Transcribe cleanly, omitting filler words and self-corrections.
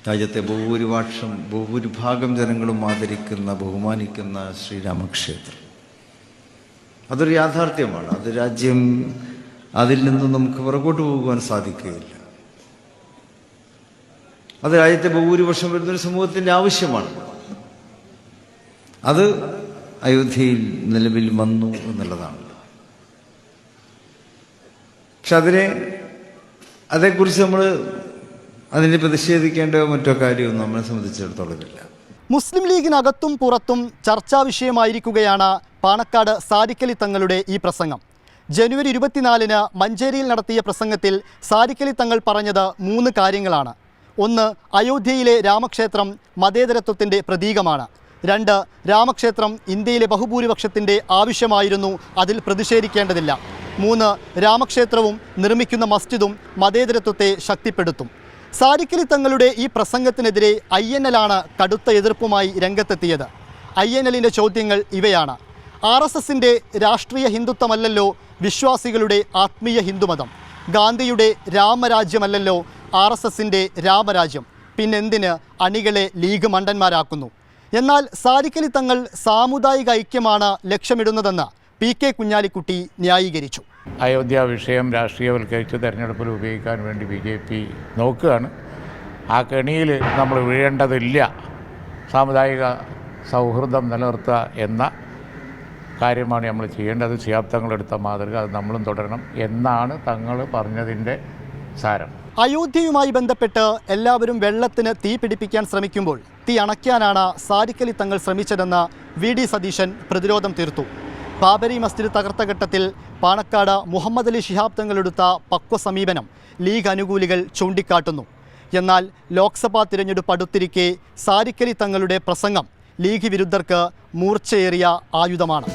രാജ്യത്തെ ഭൂരിഭാഗം ജനങ്ങളും ആദരിക്കുന്ന ബഹുമാനിക്കുന്ന ശ്രീരാമക്ഷേത്രം. അതൊരു യാഥാർത്ഥ്യമാണ്. അത് രാജ്യം അതിൽ നിന്നും നമുക്ക് പുറകോട്ട് പോകുവാൻ സാധിക്കുകയില്ല. അത് രാജ്യത്തെ ഭൂരിപക്ഷം വരുന്നൊരു സമൂഹത്തിൻ്റെ ആവശ്യമാണ്. അത് അയോധ്യയിൽ നിലവിൽ വന്നു എന്നുള്ളതാണ്. പക്ഷെ അതേക്കുറിച്ച് നമ്മൾ അതിനെ പ്രതിഷേധിക്കേണ്ട മറ്റോ കാര്യമൊന്നും നമ്മളെ സംബന്ധിച്ചിടത്തോളം ഇല്ല. മുസ്ലിം ലീഗിനകത്തും പുറത്തും ചർച്ചാ വിഷയമായിരിക്കുകയാണ് പാണക്കാട് സാദിഖലി തങ്ങളുടെ ഈ പ്രസംഗം. ജനുവരി 24-ന് മഞ്ചേരിയിൽ നടത്തിയ പ്രസംഗത്തിൽ സാദിഖലി തങ്ങൾ പറഞ്ഞത് 3 കാര്യങ്ങളാണ്. 1. അയോധ്യയിലെ രാമക്ഷേത്രം മതേതരത്വത്തിൻ്റെ പ്രതീകമാണ്. 2. രാമക്ഷേത്രം ഇന്ത്യയിലെ ബഹുഭൂരിപക്ഷത്തിൻ്റെ ആവശ്യമായിരുന്നു, അതിൽ പ്രതിഷേധിക്കേണ്ടതില്ല. 3. രാമക്ഷേത്രവും നിർമ്മിക്കുന്ന മസ്ജിദും മതേതരത്വത്തെ ശക്തിപ്പെടുത്തും. സാദിഖലി തങ്ങളുടെ ഈ പ്രസംഗത്തിനെതിരെ INL കടുത്ത എതിർപ്പുമായി രംഗത്തെത്തിയത്. INLൻ്റെ ചോദ്യങ്ങൾ ഇവയാണ്: RSSൻ്റെ രാഷ്ട്രീയ ഹിന്ദുത്വമല്ലല്ലോ വിശ്വാസികളുടെ ആത്മീയ ഹിന്ദുമതം. ഗാന്ധിയുടെ രാമരാജ്യമല്ലല്ലോ RSSൻ്റെ രാമരാജ്യം. പിന്നെന്തിന് അണികളെ ലീഗ് മണ്ടന്മാരാക്കുന്നു? എന്നാൽ സാദിഖലി തങ്ങൾ സാമുദായിക ഐക്യമാണ് ലക്ഷ്യമിടുന്നതെന്ന് PK കുഞ്ഞാലിക്കുട്ടി ന്യായീകരിച്ചു. അയോധ്യ വിഷയം രാഷ്ട്രീയവൽക്കരിച്ച് തെരഞ്ഞെടുപ്പിൽ ഉപയോഗിക്കാൻ വേണ്ടി BJP നോക്കുകയാണ്. ആ കെണിയിൽ നമ്മൾ വീഴേണ്ടതില്ല. സാമുദായിക സൗഹൃദം നിലനിർത്തുക എന്ന കാര്യമാണ് നമ്മൾ ചെയ്യേണ്ടത്. ശിഹാബ് തങ്ങളെടുത്ത മാതൃക അത് നമ്മളും തുടരണം എന്നാണ് തങ്ങൾ പറഞ്ഞതിൻ്റെ സാരം. അയോധ്യയുമായി ബന്ധപ്പെട്ട് എല്ലാവരും വെള്ളത്തിന് തീ പിടിപ്പിക്കാൻ ശ്രമിക്കുമ്പോൾ തീ അണയ്ക്കാനാണ് സാദിഖലി തങ്ങൾ ശ്രമിച്ചതെന്ന് VD സതീശൻ പ്രതിരോധം തീർത്തു. ബാബരി മസ്ജിദ് തകർത്ത ഘട്ടത്തിൽ പാണക്കാട് മുഹമ്മദ് അലി ശിഹാബ് തങ്ങളെടുത്ത പക്വ സമീപനം ലീഗ് അനുകൂലികൾ ചൂണ്ടിക്കാട്ടുന്നു. എന്നാൽ ലോക്സഭാ തിരഞ്ഞെടുപ്പ് അടുത്തിരിക്കെ സാദിഖലി തങ്ങളുടെ പ്രസംഗം ലീഗ് വിരുദ്ധർക്ക് മൂർച്ചയേറിയ ആയുധമാണ്.